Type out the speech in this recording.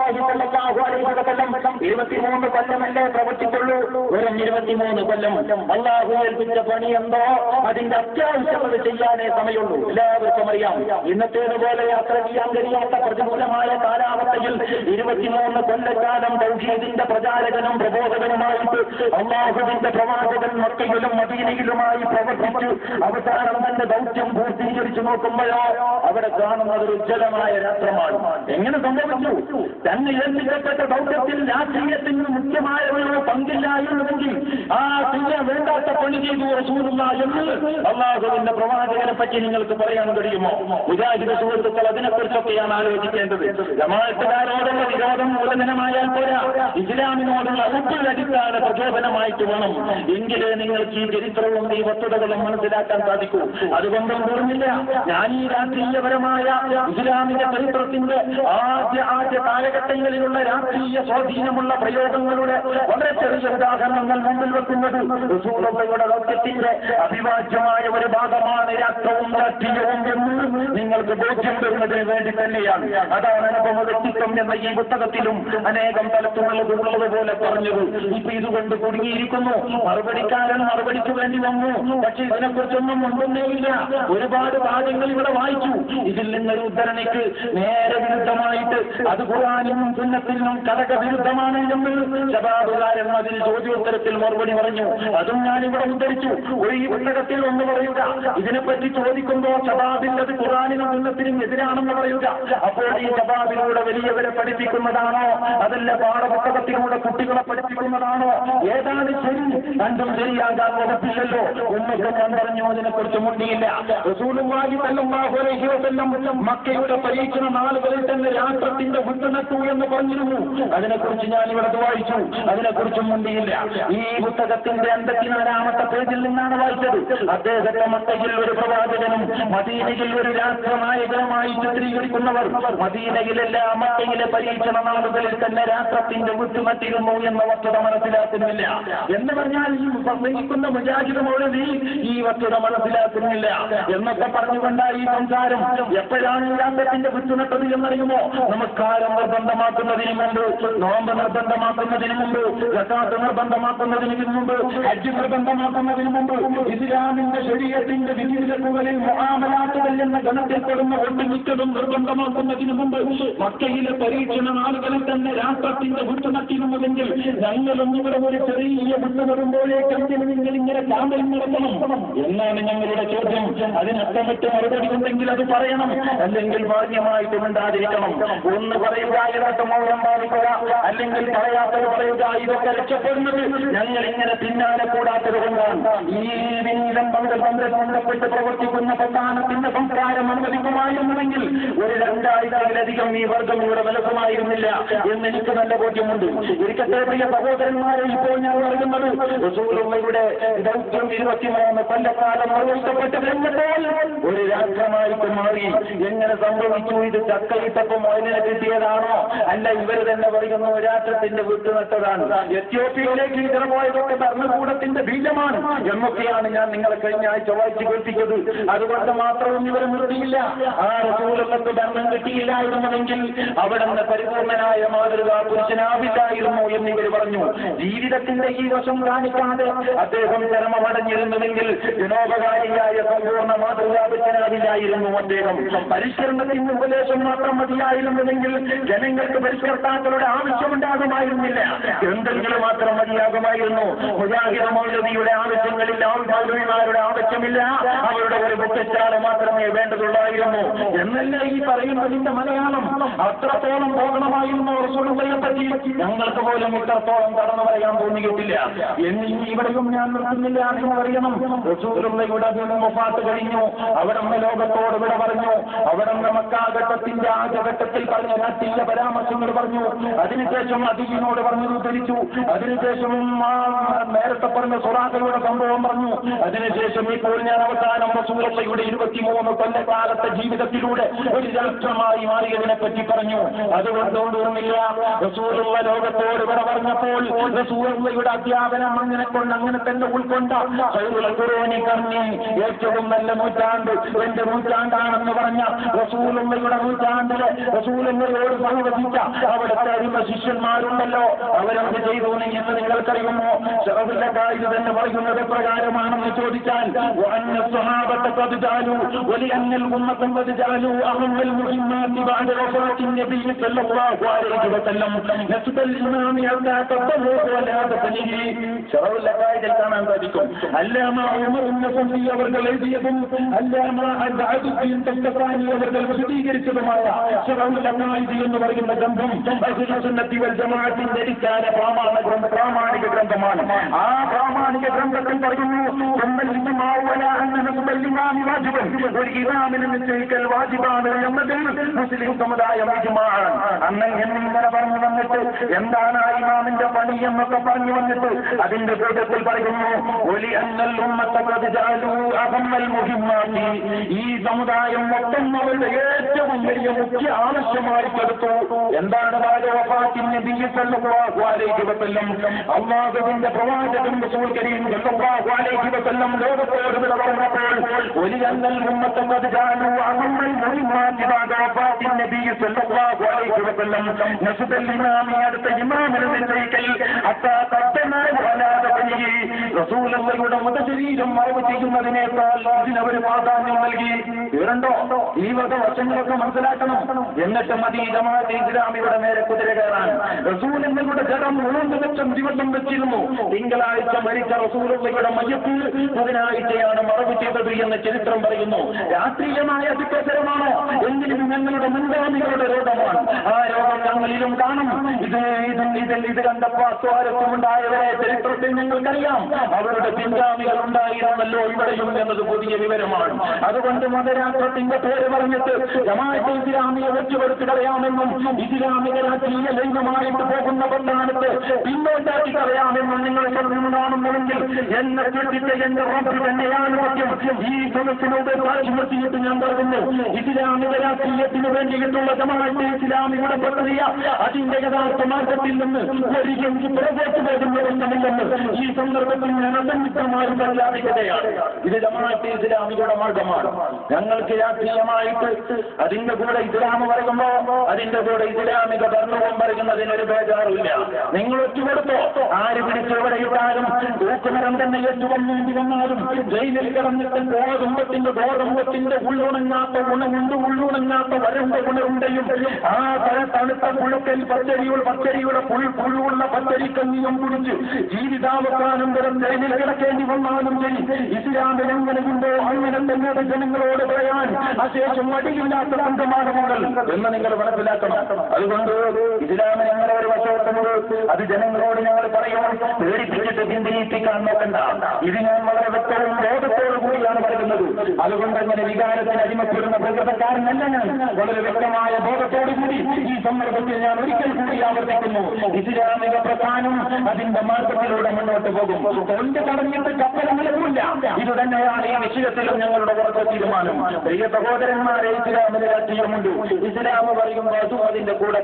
റസൂലുള്ളാഹി സ്വല്ലല്ലാഹു അലൈഹി വസല്ലം 23 കൊല്ലമല്ലേ പ്രവർത്തിച്ചുള്ളൂ. വെറും 23 കൊല്ലം അല്ലാഹു ഏൽപ്പിച്ച പണി എന്തോ അതിന്റെ അത്യാവശ്യമുള്ളത് ചെയ്യാനേ സമയമുള്ളൂ. എല്ലാവർക്കും അറിയാം, ഇന്നത്തേതുപോലെ യാത്ര ചെയ്യാൻ കഴിയാത്ത പ്രതികൂലമായ കാലാവസ്ഥയിൽ 23 കൊല്ലക്കാലം തൗഹീദിന്റെ പ്രചാരകനും പ്രബോധകനുമായിട്ട് അല്ലാഹുവിന്റെ പ്രവാചകൻ മക്കയിലും മദീനയിലുമായി പ്രവർത്തിച്ചു അവസാനം തന്റെ ദൗത്യം പൂർത്തീകരിച്ചു നോക്കുമ്പോഴോ അവിടെ കാണുന്നത് ഒരു ഉജ്ജ്വലമായ രാഷ്ട്രമാണ്. എങ്ങനെ സംഭവിച്ചു? തന്നെ ഏൽപ്പിക്കപ്പെട്ട ദൗത്യത്തിൽ രാഷ്ട്രീയത്തിന് മുഖ്യമായ ഒരു പങ്കില്ലായിരുന്നെങ്കിൽ ആ പിന്നെ വേണ്ടാത്ത പണി ചെയ്തു റസൂലുള്ളാഹി എന്ന് അല്ലാഹുവിന്റെ പ്രവാചകനെ പറ്റി നിങ്ങൾക്ക് പറയാൻ കഴിയുമോ? മുജാഹിദ് സുഹൃത്തുക്കൾ അതിനെക്കുറിച്ചൊക്കെയാണ് ആലോചിക്കേണ്ടത്. ജമാഅത്തുകാരോടുള്ള വിരോധം മൂലധനമായാൽ പോരാ, ഇസ്ലാമിനോടുള്ള അടിസ്ഥാന പ്രചോദനമായിട്ട് വേണം. എങ്കിലേ നിങ്ങൾക്ക് ഈ ചരിത്രവും ഈ വസ്തുതകളും മനസ്സിലാക്കാൻ സാധിക്കൂ. അതുകൊണ്ടും തീർന്നില്ല, ഞാൻ ഈ രാഷ്ട്രീയപരമായ ഇസ്ലാമിക ചരിത്രത്തിന്റെ ആദ്യ കാലഘട്ടങ്ങളിലുള്ള രാഷ്ട്രീയ സ്വാധീനമുള്ള പ്രയോഗങ്ങളുടെ വളരെ ചെറിയ ഉദാഹരണങ്ങൾ മുമ്പിൽ വെക്കുന്നത് റസൂലുള്ളാഹിയുടെ ദൗത്യത്തിന്റെ അവിഭാജ്യമായ ഒരു ഭാഗമാണ് രാഷ്ട്രവും രാഷ്ട്രീയവും എന്ന് നിങ്ങൾക്ക് ബോധ്യം വരുന്നതിന് വേണ്ടി തന്നെയാണ്. അതാണ് അനുപമ വ്യക്തിത്വം എന്ന ഈ പുസ്തകത്തിലും അനേകം തലത്തുള്ളതുപോലെ പറഞ്ഞത്. ഇപ്പൊ ഇതുകൊണ്ട് കുടുങ്ങിയിരിക്കുന്നു. മറുപടിക്കാരൻ മറുപടിക്ക് വേണ്ടി വന്നു, പക്ഷെ ഇതിനെക്കുറിച്ചൊന്നും ഒന്നുമേയില്ല. ഒരുപാട് കാര്യങ്ങൾ ഇവിടെ വായിച്ചു. ഇതിൽ നിന്നൊരു ഉദ്ധരണിക്ക് നേരെ വിരുദ്ധമായിട്ട് അത് ഖുർആനിനും സുന്നത്തിനും കടക വിരുദ്ധമാണ് എന്ന് ശബാബുകാരൻ അതിൽ ചോദ്യോത്തരത്തിൽ മറുപടി പറഞ്ഞു. അതും ഞാനിവിടെ ഉദ്ധരിച്ചു. ഈ പുസ്തകത്തിൽ ഒന്ന് പറയുക, ഇതിനെപ്പറ്റി ചോദിക്കുമ്പോൾ ശബാബിൽ അത് ഖുർആനിനും സുന്നത്തിനും എതിരാണെന്ന് പറയുക. അപ്പോൾ ഈ ശബാബിലൂടെ വലിയവരെ പഠിപ്പിക്കുന്നതാണോ അതല്ല പാഠപുസ്തകത്തിലൂടെ കുട്ടികളെ പഠിപ്പിക്കുന്നതാണോ? ഏതാണ് ശരി? രണ്ടും ശരിയാകാൻ വകുപ്പില്ലല്ലോ. ഉമ്മക്കും പറഞ്ഞു അതിനെക്കുറിച്ച് മുണ്ടിയില്ല. റസൂലുള്ളാഹി സ്വല്ലല്ലാഹു അലൈഹി വസല്ലം മക്കയുടെ പരീക്ഷണ നാളുകളിൽ തന്നെ രാഷ്ട്രത്തിന്റെ വിട്ടുനട്ടു എന്ന് പറഞ്ഞിരുന്നു. അതിനെക്കുറിച്ച് ഞാൻ ഇവിടെ വായിച്ചു. അതിനെക്കുറിച്ചും മുണ്ടിയില്ല. ഈ പുസ്തകത്തിന്റെ 54-ാമത്തെ പേജിൽ നിന്നാണ് വായിച്ചത്. അദ്ദേഹത്തെ മക്കയിൽ ഒരു പ്രവാചകനും മദീനയിൽ ഒരു രാഷ്ട്രനായകനുമായി ചിത്രീകരിക്കുന്നവർ മദീനയിലല്ല മക്കയിലെ പരീക്ഷണ നാളുകളിൽ തന്നെ രാഷ്ട്രത്തിന്റെ വിട്ടുനട്ടിരുന്നു എന്ന വസ്തുത മനസ്സിലാക്കുന്നില്ല. എന്ന് പറഞ്ഞാൽ ഈ പ്രസംഗിക്കുന്ന മുജാഹിദ് മൗലവി ഈ വസ്തുത മനസ്സിലാക്കുന്നില്ല എന്നൊക്കെ പറഞ്ഞുകൊണ്ടാണ് ഈ സംസാരം. എപ്പോഴാണ് രാഷ്ട്രത്തിന്റെ വിട്ടുനട്ടത് എന്നറിയുമോ? നമസ്കാരം നിർബന്ധമാക്കുന്നതിന് മുമ്പ്, നോമ്പ് നിർബന്ധമാക്കുന്നതിന് മുമ്പ്, സകാത്ത് നിർബന്ധമാക്കുന്നതിന് മുമ്പ്, ഹജ്ജ് നിർബന്ധമാക്കുന്നതിന് മുമ്പ്, ഇസ്ലാമിന്റെ ശരീഅത്തിന്റെ വിധിവിലക്കുകളിൽ മുആമലാത്തുകൾ എന്ന ഗണത്തിൽപ്പെടുന്ന ഒട്ടുമിക്കതും നിർബന്ധമാക്കുന്നതിന് മുമ്പ് മക്കയിലെ പരീക്ഷണ നാളുകളിൽ തന്നെ രാഷ്ട്രത്തിന്റെ വിട്ടുനട്ടിരുന്നുവെങ്കിൽ ഞങ്ങളൊന്നും ഇവിടെ ഒരു ചെറിയ വിട്ടു വരുമ്പോഴേക്കും നിങ്ങൾ ഇങ്ങനെ ക്യാമ്പിൽ നടത്തണം എന്നാണ് ഞങ്ങളുടെ ചോദ്യം. അതിനർത്ഥമിട്ട് മറുപടി ഉണ്ടെങ്കിൽ അത് പറയണം, അല്ലെങ്കിൽ മാന്യമായിട്ട് മിണ്ടാതിരിക്കണം. ഒന്ന് പറയുക എന്നിട്ട് മൗനം പാലിക്കുക, അല്ലെങ്കിൽ പറയാത്തത് പറയുക. ഇതൊക്കെ രക്ഷപ്പെടുന്നത് ഞങ്ങൾ ഇങ്ങനെ പിന്നാലെ കൂടാത്തത് കൊണ്ടാണ്. ഈ വിനീതം ബന്ധപ്പെട്ട് പ്രവർത്തിക്കുന്ന പ്രധാനത്തിന്റെ സംസ്കാരം അനുവദിക്കുമായിരുന്നുവെങ്കിൽ ഒരു 2000-ായിരത്തിലധികം ഈ വർഗം ഇവിടെ വിലക്കുമായിരുന്നില്ല എന്ന് എനിക്ക് നല്ല ബോധ്യമുണ്ട്. ഇരിക്കട്ടെ പ്രിയ സഹോദരന്മാരെ, ഇപ്പോൾ ഞാൻ പറയുന്നത് റസൂലുള്ളാഹിയുടെ ദൗത്യം 23 കൊല്ലക്കാലം നിർവഹിക്കപ്പെട്ട് കഴിഞ്ഞപ്പോൾ ഒരു രാഷ്ട്രമായിട്ട് മാറി. എങ്ങനെ സംഭവിച്ചു? ഇത് ചക്കയിട്ടപ്പം അതിനെ കിട്ടിയതാണോ? അല്ല, ഇവർ തന്നെ പറയുന്നു രാഷ്ട്രത്തിന്റെ വിട്ടുനട്ടതാണ്. എത്യോപ്യയിലേക്ക് ഇതര പോയതൊക്കെ ഭരണകൂടത്തിന്റെ ബീജമാണ് എന്നൊക്കെയാണ് ഞാൻ നിങ്ങളെ കഴിഞ്ഞ ആഴ്ച വായിച്ചു കേൾപ്പിച്ചത്. അതുകൊണ്ട് മാത്രവും ഇവർ നിർത്തിയില്ല. ആ റസൂലുള്ളാഹിക്ക് ഭരണം കിട്ടിയില്ലായിരുന്നുവെങ്കിൽ അവിടെ നിന്ന് പരിപൂർണനായ മാതൃകാ പുരുഷനാവില്ലായിരുന്നു എന്നിവർ പറഞ്ഞു. ജീവിതത്തിന്റെ ഈ വശം കാണിക്കാതെ അദ്ദേഹം ചരമമടഞ്ഞിരുന്നുവെങ്കിൽ ജനോപകാരിയായ സമ്പൂർണ്ണ മാതൃകാ പുരുഷനാവില്ലായിരുന്നു അദ്ദേഹം. പരിഷ്കരണത്തിന് ഉപദേശം മാത്രം മതിയായിരുന്നുവെങ്കിൽ ജനങ്ങൾക്ക് പരിഷ്കർത്താക്കളുടെ ആവശ്യമുണ്ടാകുമായിരുന്നില്ല. എന്തെങ്കിലും മാത്രം മതിയാകുമായിരുന്നു. മുജാഹിദ് മൗലവിയുടെ ആവശ്യങ്ങളില്ല, മൗലവിമാരുടെ ആവശ്യമില്ല. അവരുടെ ഒരു ബുക്കച്ചാറ് മാത്രമേ വേണ്ടതുള്ളായിരുന്നു എന്നല്ല ഈ പറയുന്നതിന്റെ മലയാളം. അത്രത്തോളം പോകണമായിരുന്നു റസൂലുള്ളാഹിയെ പറ്റി. ഞങ്ങൾക്ക് പോലും ഇത്രത്തോളം കടന്നു പറയാൻ തോന്നിയിട്ടില്ല. ഇവിടെയും ഞാൻ നിർത്തുന്നില്ല. ആദ്യം അറിയണം, റസൂലുള്ളാഹിയുടെ വഫാത്ത് കഴിഞ്ഞു. അവിടെ നിന്ന് ലോകത്തോട് വിട പറഞ്ഞു. അവിടെ നിന്ന് മക്കാഘട്ടത്തിന്റെ ആദ്യഘട്ടത്തിൽ പറഞ്ഞ രാഷ്ട്രീയ പരാമർശങ്ങൾ പറഞ്ഞു. അതിനുശേഷം അതിനോട് പറഞ്ഞു ധരിച്ചു. അതിനുശേഷം നേരത്തെ പറഞ്ഞ സുറാഖയുടെ സംഭവം പറഞ്ഞു. അതിനുശേഷം ഇപ്പോൾ ഞാൻ അവസാനം റസൂലുള്ളാഹിയുടെ 23 കൊല്ലക്കാലത്തെ ജീവിതത്തിലൂടെ ഒരു രാഷ്ട്രമായി മാറിയതിനെ പറ്റി പറഞ്ഞു. അതുകൊണ്ടൊന്നുമില്ല, റസൂലുള്ളാഹി ലോകത്തോട് വിട പറഞ്ഞപ്പോൾ റസൂലുള്ളാഹിയുടെ അധ്യാപനം അങ്ങനെ തന്നെ ഉൾക്കൊണ്ട ഏറ്റവും നല്ല നൂറ്റാണ്ട് എന്റെ നൂറ്റാണ്ടാണെന്ന് പറഞ്ഞ റസൂലുള്ളാഹിയുടെ നൂറ്റാണ്ടിലെ റസൂലുള്ളാഹിയോട് വധിച്ച അവിടുത്തെ അടിമ ശിഷ്യന്മാരുണ്ടല്ലോ, അവരെന്ത് ചെയ്തു എന്ന് നിങ്ങൾക്കറിയുമോ? ഇത് തന്നെ പറയുന്നത് പ്രകാരമാണെന്ന് ചോദിച്ചാൽ കാണാൻ സാധിക്കും. അവർ എഴുതിയതും അവർ വിശദീകരിച്ചതുമായ എന്ന് പറയുന്ന ഗ്രന്ഥം ജമാഅത്തിന്റെ അടിസ്ഥാന പ്രാമാണിക ഗ്രന്ഥമാണ്. ആ പ്രാമാണിക ഗ്രന്ഥത്തിൽ പറയുന്നു ഒരു ഇമാമിനെ നിശ്ചയിക്കൽ വാജിബാണ് എന്നതിൽ മുസ്ലിം സമുദായം ഇജ്മാഅ്. എന്നിങ്ങനെ പറഞ്ഞു വന്നിട്ട് എന്താണ് ആ ഇമാമിന്റെ പണി എന്നൊക്കെ പറഞ്ഞു വന്നിട്ട് അതിന്റെ കൂട്ടത്തിൽ പറയുന്നു ഈ സമുദായം മൊത്തം അവരുടെ ഏറ്റവും വലിയ മുഖ്യ ആവശ്യമായി കൊടുത്തു. എന്താണ് അല്ലാഹുവിന്റെ പ്രവാചകൻ റസൂൽ കരീം സല്ലല്ലാഹു അലൈഹി വസല്ലം ലോകത്തോട് വിട പറഞ്ഞപ്പോൾ അടുത്ത ഇമാമിനെ നിശ്ചയിക്കൽ റസൂലുള്ളാഹിയുടെ മൃതശരീരം മറവ് ചെയ്യുന്നതിനേക്കാൾ ഇതിനവർ പ്രാധാന്യം നൽകി. ഇവരുണ്ടോ ഈ വക വശങ്ങളൊക്കെ മനസ്സിലാക്കണം. എന്നിട്ട് മതി ജമാഅത്തെ ഇസ്ലാമിയുടെ നേരെ കുതിര കയറാൻ. റസൂലുള്ളാഹിയുടെ ജഡം 3 ലക്ഷം ദിവസം വെച്ചിരുന്നു. തിങ്കളാഴ്ച മരിച്ച റസൂലുള്ളാഹിയുടെ മയ്യത്ത് ബുധനാഴ്ചയാണ് മറവ് ചെയ്തത് എന്ന് ചരിത്രം പറയുന്നു. രാഷ്ട്രീയമായ അതിപ്രസരമാണോ? എങ്കിലും ഞങ്ങളുടെ മുൻഗാമികളുടെ രോഗമാണ്. ആ രോഗം ഞങ്ങളിലും കാണും. ഇത് കണ്ടപ്പോൾ അസ്വാരസ്യമുണ്ടായവരെ ചരിത്രത്തിൽ ഞങ്ങൾക്കറിയാം. അവരുടെ പിൻഗാമികൾ ഉണ്ടായിരുന്നല്ലോ ഇവിടെയും എന്നത് പുതിയ വിവരമാണ്. അതുകൊണ്ട് മതരാഷ്ട്രത്തിന്റെ പേര് പറഞ്ഞിട്ട് ജമാഅത്തെ ഇസ്ലാമിയെ വെച്ചുകൊടുത്ത് കളയാമെന്നും ഇസ്ലാമിക രാഷ്ട്രീയ ലൈംഗമായിട്ട് പോകുന്ന പ്രസ്ഥാനത്ത് പിന്നോട്ടാക്കി കളയാമെന്നും നിങ്ങൾ കാണുന്നുവെങ്കിൽ എന്നെ സൃഷ്ടിച്ച എന്റെ റബ്ബ് തന്നെയാണ് സത്യം. ഈ സദസ്സിനോട് സാക്ഷി നിർത്തിയിട്ട് ഞാൻ പറയുന്നു, ഇസ്ലാമിക രാഷ്ട്രീയത്തിന് വേണ്ടിയിട്ടുള്ള ജമാഅത്തെ ഇസ്ലാമിയുടെ പ്രക്രിയ അതിന്റെ യഥാർത്ഥ മാർഗത്തിൽ നിന്ന് ഒരിക്കലും പുറകോട്ട് പോകുന്നതൊന്നുമില്ലെന്ന് ഈ സന്ദർഭത്തിൽ ഞാൻ അസന്നിഗ്ധമായി പ്രഖ്യാപിക്കുകയാണ്. ഇത് ജമാഅത്തെ ഇസ്ലാമിയുടെ മാർഗമാണ്. ഞങ്ങൾക്ക് രാഷ്ട്രീയമായിട്ട് അതിന്റെ കൂടെ ഇസ്ലാം പറയുമ്പോ അതിന്റെ കൂടെ ഇസ്ലാമിക ഭരണവും പറയുന്നതിനൊരു ബേജാറില്ല. നിങ്ങൾ ഒറ്റുകൊടുത്തോ, ആര് പിടിച്ച് എവിടെ ഇട്ടാലും തൂക്കുമരം തന്നെ ഏറ്റവും വേണ്ടി വന്നാലും ജയിലിൽ കിടന്നിട്ട് ഗോതമ്പത്തിന്റെ ഉള്ളുണങ്ങാത്ത ഉള്ളുണങ്ങാത്ത വരണ്ട ഉണരുണ്ടയും ആ തണുത്ത പുഴുക്കൽ പച്ചരിയുടെ പുഴുവുള്ള പച്ചരിക്കഞ്ഞിയും കുടിച്ച് ജീവിതാവസാനം വരെ ജയിലിൽ കിടക്കേണ്ടി വന്നാലും ശരി, ഇസ്ലാമിൽ എങ്ങനെയുണ്ടോ അങ്ങനെ തന്നെ ജനങ്ങളോട് പറയാൻ അശേഷം മടിയില്ലാത്ത സംഘമാണങ്ങൾ എന്ന് നിങ്ങൾ മനസ്സിലാക്കണം. അതുകൊണ്ട് ഇസ്ലാമിനെ ഞങ്ങളെ ഒരു വശത്തുന്നത് അത് ജനങ്ങളോട് ഞങ്ങൾ പറയണം. പേടിപ്പിച്ചിട്ട് ചിന്തയിപ്പിക്കാൻ നോക്കണ്ട. ഇത് ഞാൻ വളരെ വ്യക്തവും ബോധത്തോടു കൂടിയാണ് പറയുന്നത്. അതുകൊണ്ട് അങ്ങനെ വികാരത്തിന് അടിമപ്പെടുന്ന പ്രകൃതക്കാരനല്ല ഞാൻ. വളരെ വ്യക്തമായ ബോധത്തോടു കൂടി ഈ സന്ദർഭത്തിൽ ഞാൻ ഒരിക്കൽ കൂടി ആവർത്തിക്കുന്നു, ഇസ്ലാമിക പ്രധാനം അതിന്റെ മാർഗത്തിലൂടെ മുന്നോട്ട് പോകും. കൊണ്ട് തടഞ്ഞിട്ട് കപ്പലങ്ങളില്ല. ഇത് തന്നെയാണ് ഈ വിഷയത്തിലും ഞങ്ങളുടെ ഉറച്ച തീരുമാനം. പ്രിയ സഹോദരന്മാരെ, ഇസ്ലാമിന് രാഷ്ട്രീയമുണ്ട്. ഇസ്ലാം പറയുമ്പോൾ അതും അതിന്റെ കൂടെ